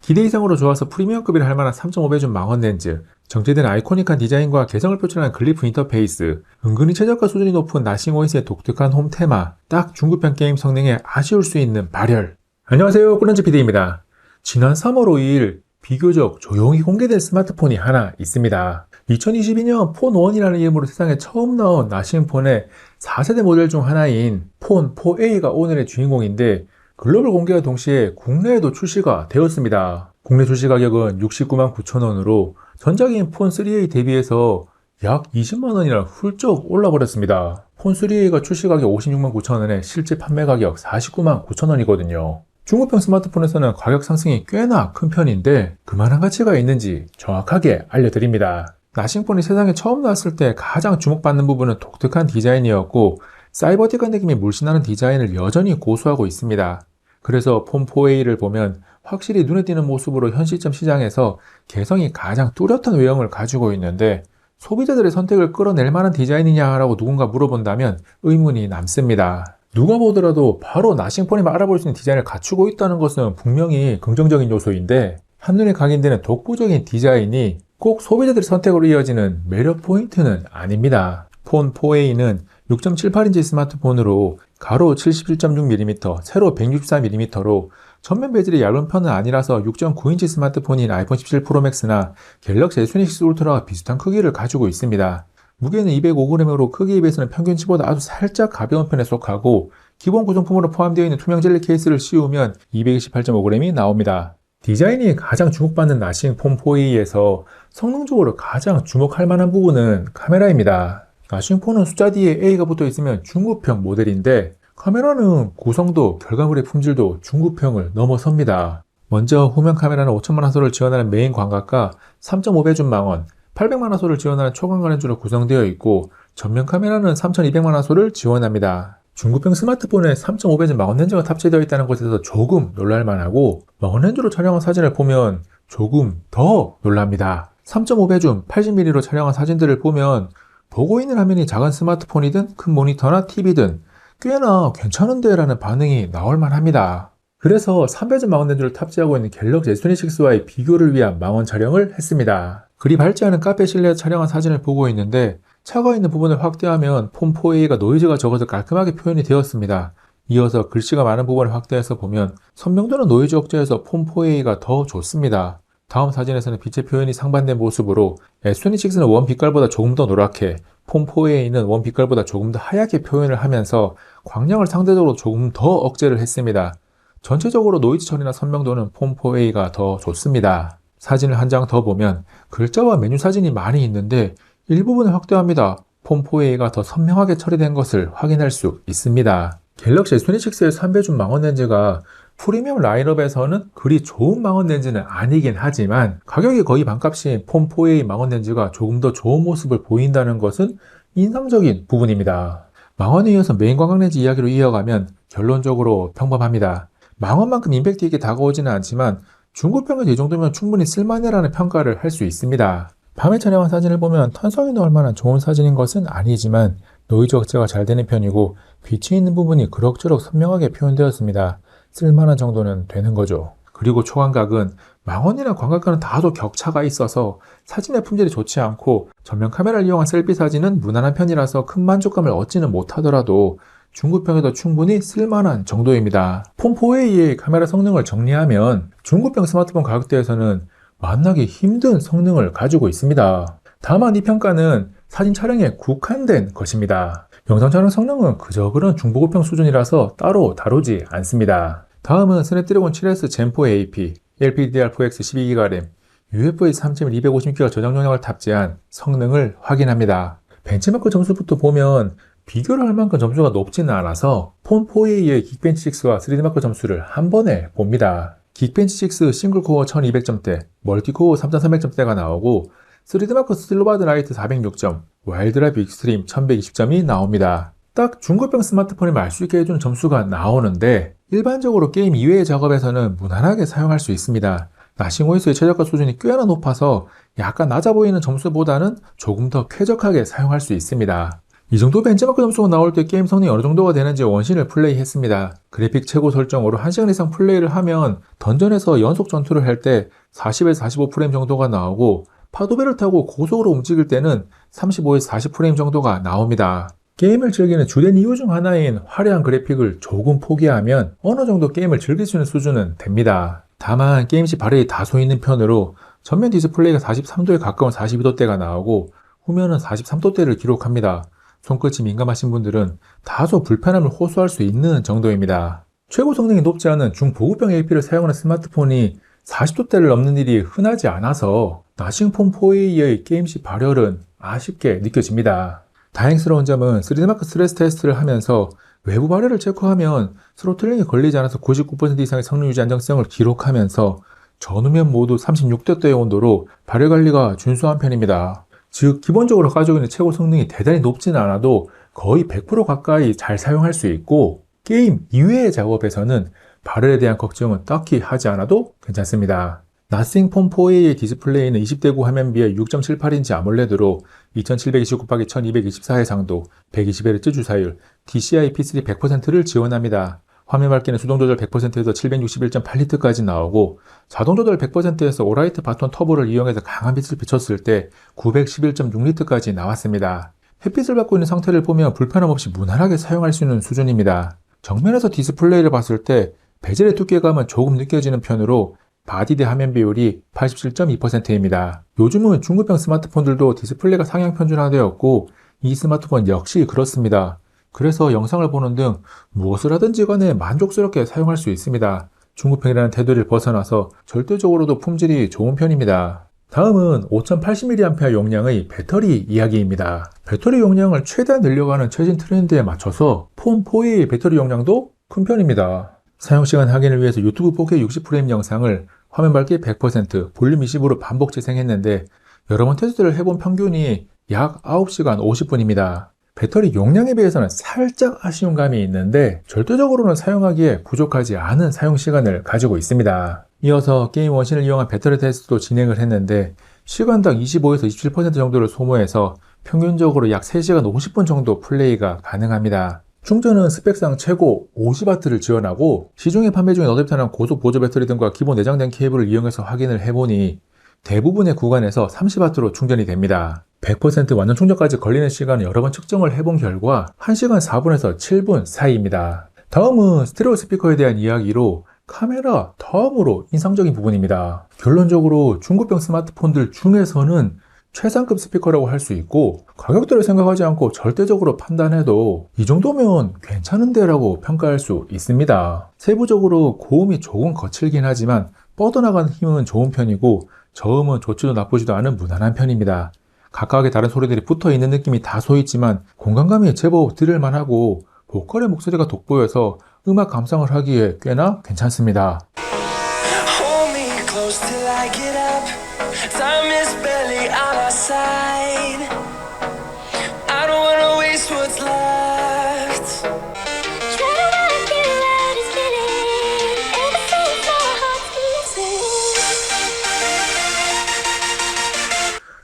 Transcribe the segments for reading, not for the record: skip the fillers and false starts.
기대 이상으로 좋아서 프리미엄급이라 할 만한 3.5배줌 망원 렌즈, 정제된 아이코닉한 디자인과 개성을 표출하는 글리프 인터페이스, 은근히 최저가 수준이 높은 나싱 OS의 독특한 홈 테마, 딱 중급형 게임 성능에 아쉬울 수 있는 발열. 안녕하세요, 꾸런지 PD입니다. 지난 3월 5일 비교적 조용히 공개된 스마트폰이 하나 있습니다. 2022년 폰1이라는 이름으로 세상에 처음 나온 나싱폰의 4세대 모델 중 하나인 폰 4A가 오늘의 주인공인데, 글로벌 공개와 동시에 국내에도 출시가 되었습니다. 국내 출시 가격은 69만 9천원으로 전작인 폰 3A 대비해서 약 20만 원이나 훌쩍 올라버렸습니다. 폰 3A가 출시 가격 56만 9천원에 실제 판매 가격 49만 9천원이거든요. 중고평 스마트폰에서는 가격 상승이 꽤나 큰 편인데 그만한 가치가 있는지 정확하게 알려드립니다. 나싱폰이 세상에 처음 나왔을 때 가장 주목받는 부분은 독특한 디자인이었고, 사이버틱한 느낌이 물씬하는 디자인을 여전히 고수하고 있습니다. 그래서 폰 4A를 보면 확실히 눈에 띄는 모습으로 현 시점 시장에서 개성이 가장 뚜렷한 외형을 가지고 있는데, 소비자들의 선택을 끌어낼 만한 디자인이냐라고 누군가 물어본다면 의문이 남습니다. 누가 보더라도 바로 나싱폰이만 알아볼 수 있는 디자인을 갖추고 있다는 것은 분명히 긍정적인 요소인데, 한눈에 각인되는 독보적인 디자인이 꼭 소비자들의 선택으로 이어지는 매력 포인트는 아닙니다. 폰 4A는 6.78인치 스마트폰으로 가로 77.6mm, 세로 164mm로 전면 베젤이 얇은 편은 아니라서 6.9인치 스마트폰인 아이폰 17 프로 맥스나 갤럭시 S26 울트라와 비슷한 크기를 가지고 있습니다. 무게는 205g으로 크기에 비해서는 평균치보다 아주 살짝 가벼운 편에 속하고, 기본 구성품으로 포함되어 있는 투명 젤리 케이스를 씌우면 228.5g이 나옵니다. 디자인이 가장 주목받는 나싱 폰 4A에서 성능적으로 가장 주목할 만한 부분은 카메라입니다. 나싱폰은 숫자 뒤에 A가 붙어 있으면 중급형 모델인데, 카메라는 구성도 결과물의 품질도 중급형을 넘어섭니다. 먼저 후면 카메라는 5천만화소를 지원하는 메인 광각과 3.5배 줌 망원, 800만화소를 지원하는 초광각 렌즈로 구성되어 있고, 전면 카메라는 3200만화소를 지원합니다. 중급형 스마트폰에 3.5배 줌 망원 렌즈가 탑재되어 있다는 것에서 조금 놀랄만하고, 망원 렌즈로 촬영한 사진을 보면 조금 더 놀랍니다. 3.5배 줌 80mm로 촬영한 사진들을 보면 보고 있는 화면이 작은 스마트폰이든 큰 모니터나 TV든 꽤나 괜찮은데 라는 반응이 나올 만합니다. 그래서 3배 줌 망원 렌즈를 탑재하고 있는 갤럭시 S26와의 비교를 위한 망원 촬영을 했습니다. 그리 밝지 않은 카페 실내에서 촬영한 사진을 보고 있는데, 차가 있는 부분을 확대하면 폰 4A가 노이즈가 적어서 깔끔하게 표현이 되었습니다. 이어서 글씨가 많은 부분을 확대해서 보면 선명도는 노이즈 억제에서 폰 4A가 더 좋습니다. 다음 사진에서는 빛의 표현이 상반된 모습으로 S26는 원 빛깔보다 조금 더 노랗게, 폰 4A는 원 빛깔보다 조금 더 하얗게 표현을 하면서 광량을 상대적으로 조금 더 억제를 했습니다. 전체적으로 노이즈 처리나 선명도는 폰 4A가 더 좋습니다. 사진을 한 장 더 보면 글자와 메뉴 사진이 많이 있는데 일부분을 확대합니다. 폰 4A가 더 선명하게 처리된 것을 확인할 수 있습니다. 갤럭시 S26의 3배 줌 망원 렌즈가 프리미엄 라인업에서는 그리 좋은 망원 렌즈는 아니긴 하지만, 가격이 거의 반값인 폰 4A 망원 렌즈가 조금 더 좋은 모습을 보인다는 것은 인상적인 부분입니다. 망원에 이어서 메인 광각 렌즈 이야기로 이어가면 결론적으로 평범합니다. 망원만큼 임팩트 있게 다가오지는 않지만 중고평에서 이 정도면 충분히 쓸만해라는 평가를 할 수 있습니다. 밤에 촬영한 사진을 보면 탄성이 나올 만한 좋은 사진인 것은 아니지만 노이즈 억제가 잘 되는 편이고, 빛이 있는 부분이 그럭저럭 선명하게 표현되었습니다. 쓸만한 정도는 되는 거죠. 그리고 초광각은 망원이나 광각과는 다소 격차가 있어서 사진의 품질이 좋지 않고, 전면 카메라를 이용한 셀피 사진은 무난한 편이라서 큰 만족감을 얻지는 못하더라도 중급형에도 충분히 쓸만한 정도입니다. 폰 4A의 카메라 성능을 정리하면 중급형 스마트폰 가격대에서는 만나기 힘든 성능을 가지고 있습니다. 다만 이 평가는 사진 촬영에 국한된 것입니다. 영상 촬영 성능은 그저 그런 중고급형 수준이라서 따로 다루지 않습니다. 다음은 스냅드래곤 7S 젠4 AP, LPDDR4X 12GB 램, UFS 3.1 250GB 저장 용량을 탑재한 성능을 확인합니다. 벤치마크 점수부터 보면 비교를 할 만큼 점수가 높지는 않아서 폰 4A의 긱벤치6와 3D마크 점수를 한 번에 봅니다. 긱벤치6 싱글코어 1200점대, 멀티코어 3300점대가 나오고, 3D마크 스틸로바드 라이트 406점, 와일드라이브 익스트림 1120점이 나옵니다. 딱 중고평 스마트폰을 알 수 있게 해주는 점수가 나오는데, 일반적으로 게임 이외의 작업에서는 무난하게 사용할 수 있습니다. 나싱 OS의 최저가 수준이 꽤나 높아서 약간 낮아 보이는 점수보다는 조금 더 쾌적하게 사용할 수 있습니다. 이 정도 벤치마크 점수가 나올 때 게임 성능이 어느 정도가 되는지 원신을 플레이했습니다. 그래픽 최고 설정으로 1시간 이상 플레이를 하면 던전에서 연속 전투를 할 때 40에서 45프레임 정도가 나오고 파도배를 타고 고속으로 움직일 때는 35에서 40프레임 정도가 나옵니다. 게임을 즐기는 주된 이유 중 하나인 화려한 그래픽을 조금 포기하면 어느 정도 게임을 즐길 수 있는 수준은 됩니다. 다만 게임시 발열이 다소 있는 편으로 전면 디스플레이가 43도에 가까운 42도대가 나오고 후면은 43도대를 기록합니다. 손끝이 민감하신 분들은 다소 불편함을 호소할 수 있는 정도입니다. 최고 성능이 높지 않은 중보급형 LP를 사용하는 스마트폰이 40도대를 넘는 일이 흔하지 않아서 나싱폰 4A의 게임시 발열은 아쉽게 느껴집니다. 다행스러운 점은 3D마크 스트레스 테스트를 하면서 외부 발열을 체크하면 스로틀링이 걸리지 않아서 99% 이상의 성능 유지 안정성을 기록하면서 전후면 모두 36도대의 온도로 발열 관리가 준수한 편입니다. 즉 기본적으로 가지고 있는 최고 성능이 대단히 높지는 않아도 거의 100% 가까이 잘 사용할 수 있고 게임 이외의 작업에서는 발열에 대한 걱정은 딱히 하지 않아도 괜찮습니다. 나싱폰 4A의 디스플레이는 20대 9 화면비에 6.78인치 아몰레드로 2729x1224 해상도, 120Hz 주사율, DCI-P3 100%를 지원합니다. 화면 밝기는 수동 조절 100%에서 761.8니트까지 나오고 자동 조절 100%에서 오라이트 바톤 터보를 이용해서 강한 빛을 비췄을 때 911.6니트까지 나왔습니다. 햇빛을 받고 있는 상태를 보면 불편함 없이 무난하게 사용할 수 있는 수준입니다. 정면에서 디스플레이를 봤을 때 베젤의 두께감은 조금 느껴지는 편으로 바디 대 화면 비율이 87.2%입니다. 요즘은 중급형 스마트폰들도 디스플레이가 상향 편준화되었고 이 스마트폰 역시 그렇습니다. 그래서 영상을 보는 등 무엇을 하든지 간에 만족스럽게 사용할 수 있습니다. 중급형이라는 테두리를 벗어나서 절대적으로도 품질이 좋은 편입니다. 다음은 5080mAh 용량의 배터리 이야기입니다. 배터리 용량을 최대한 늘려가는 최신 트렌드에 맞춰서 폰 4A의 배터리 용량도 큰 편입니다. 사용시간 확인을 위해서 유튜브 4K 60프레임 영상을 화면 밝기 100%, 볼륨 20으로 반복 재생했는데 여러 번 테스트를 해본 평균이 약 9시간 50분입니다. 배터리 용량에 비해서는 살짝 아쉬운 감이 있는데 절대적으로는 사용하기에 부족하지 않은 사용시간을 가지고 있습니다. 이어서 게임 원신을 이용한 배터리 테스트도 진행을 했는데 시간당 25에서 27% 정도를 소모해서 평균적으로 약 3시간 50분 정도 플레이가 가능합니다. 충전은 스펙상 최고 50W를 지원하고 시중에 판매 중인 어댑터나 고속 보조 배터리 등과 기본 내장된 케이블을 이용해서 확인을 해보니 대부분의 구간에서 30W로 충전이 됩니다. 100% 완전 충전까지 걸리는 시간을 여러 번 측정을 해본 결과 1시간 4분에서 7분 사이입니다. 다음은 스테레오 스피커에 대한 이야기로 카메라 다음으로 인상적인 부분입니다. 결론적으로 중급형 스마트폰들 중에서는 최상급 스피커라고 할 수 있고 가격대를 생각하지 않고 절대적으로 판단해도 이 정도면 괜찮은데 라고 평가할 수 있습니다. 세부적으로 고음이 조금 거칠긴 하지만 뻗어나가는 힘은 좋은 편이고 저음은 좋지도 나쁘지도 않은 무난한 편입니다. 각각의 다른 소리들이 붙어있는 느낌이 다소 있지만 공간감이 제법 들을만하고 보컬의 목소리가 돋보여서 음악 감상을 하기에 꽤나 괜찮습니다.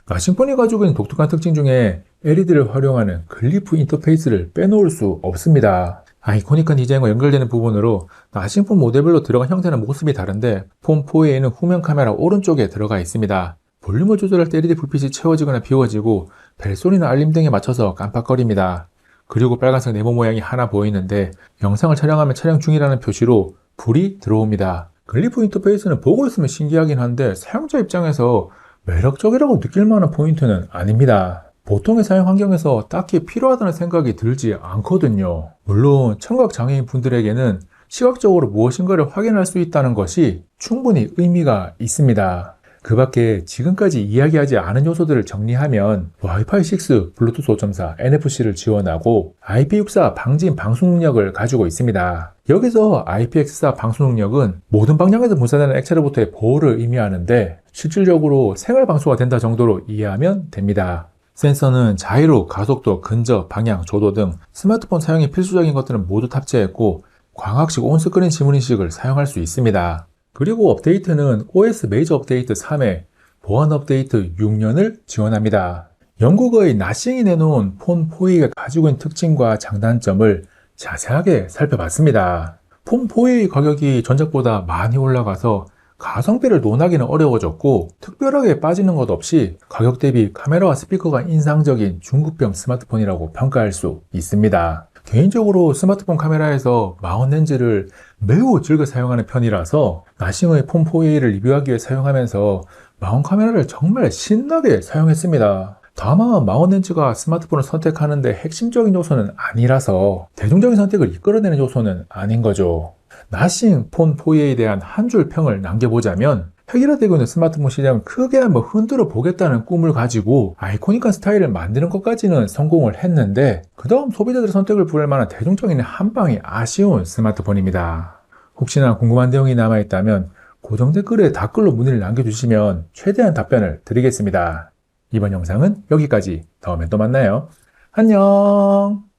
나싱폰이 가지고 있는 독특한 특징 중에 LED를 활용하는 글리프 인터페이스를 빼놓을 수 없습니다. 아이코닉한 디자인과 연결되는 부분으로 나싱폰 모델별로 들어간 형태는 모습이 다른데 폰 4A는 후면 카메라 오른쪽에 들어가 있습니다. 볼륨을 조절할 때 LED 불빛이 채워지거나 비워지고 벨소리나 알림 등에 맞춰서 깜빡거립니다. 그리고 빨간색 네모 모양이 하나 보이는데 영상을 촬영하면 촬영 중이라는 표시로 불이 들어옵니다. 글리프 인터페이스는 보고 있으면 신기하긴 한데 사용자 입장에서 매력적이라고 느낄 만한 포인트는 아닙니다. 보통의 사용 환경에서 딱히 필요하다는 생각이 들지 않거든요. 물론 청각 장애인 분들에게는 시각적으로 무엇인가를 확인할 수 있다는 것이 충분히 의미가 있습니다. 그 밖에 지금까지 이야기하지 않은 요소들을 정리하면 와이파이 6, 블루투스 5.4, NFC를 지원하고 IP64 방진 방수 능력을 가지고 있습니다. 여기서 IPX4 방수 능력은 모든 방향에서 분산되는 액체로부터의 보호를 의미하는데 실질적으로 생활 방수가 된다 정도로 이해하면 됩니다. 센서는 자이로, 가속도, 근접, 방향, 조도 등 스마트폰 사용에 필수적인 것들은 모두 탑재했고 광학식 온스크린 지문인식을 사용할 수 있습니다. 그리고 업데이트는 OS 메이저 업데이트 3회, 보안 업데이트 6년을 지원합니다. 영국의 나싱이 내놓은 폰 포이가 가지고 있는 특징과 장단점을 자세하게 살펴봤습니다. 폰 포이 가격이 전작보다 많이 올라가서 가성비를 논하기는 어려워졌고 특별하게 빠지는 것 없이 가격 대비 카메라와 스피커가 인상적인 중급형 스마트폰이라고 평가할 수 있습니다. 개인적으로 스마트폰 카메라에서 마운 렌즈를 매우 즐겨 사용하는 편이라서 나싱의 폰 포이를 리뷰하기 위해 사용하면서 마운 카메라를 정말 신나게 사용했습니다. 다만 마운 렌즈가 스마트폰을 선택하는데 핵심적인 요소는 아니라서 대중적인 선택을 이끌어내는 요소는 아닌 거죠. 나싱 폰 4A에 대한 한 줄 평을 남겨보자면 획일화되고 있는 스마트폰 시장을 크게 한번 흔들어 보겠다는 꿈을 가지고 아이코닉한 스타일을 만드는 것까지는 성공을 했는데 그 다음 소비자들의 선택을 부를 만한 대중적인 한방이 아쉬운 스마트폰입니다. 혹시나 궁금한 내용이 남아있다면 고정 댓글에 댓글로 문의를 남겨주시면 최대한 답변을 드리겠습니다. 이번 영상은 여기까지. 다음에 또 만나요. 안녕.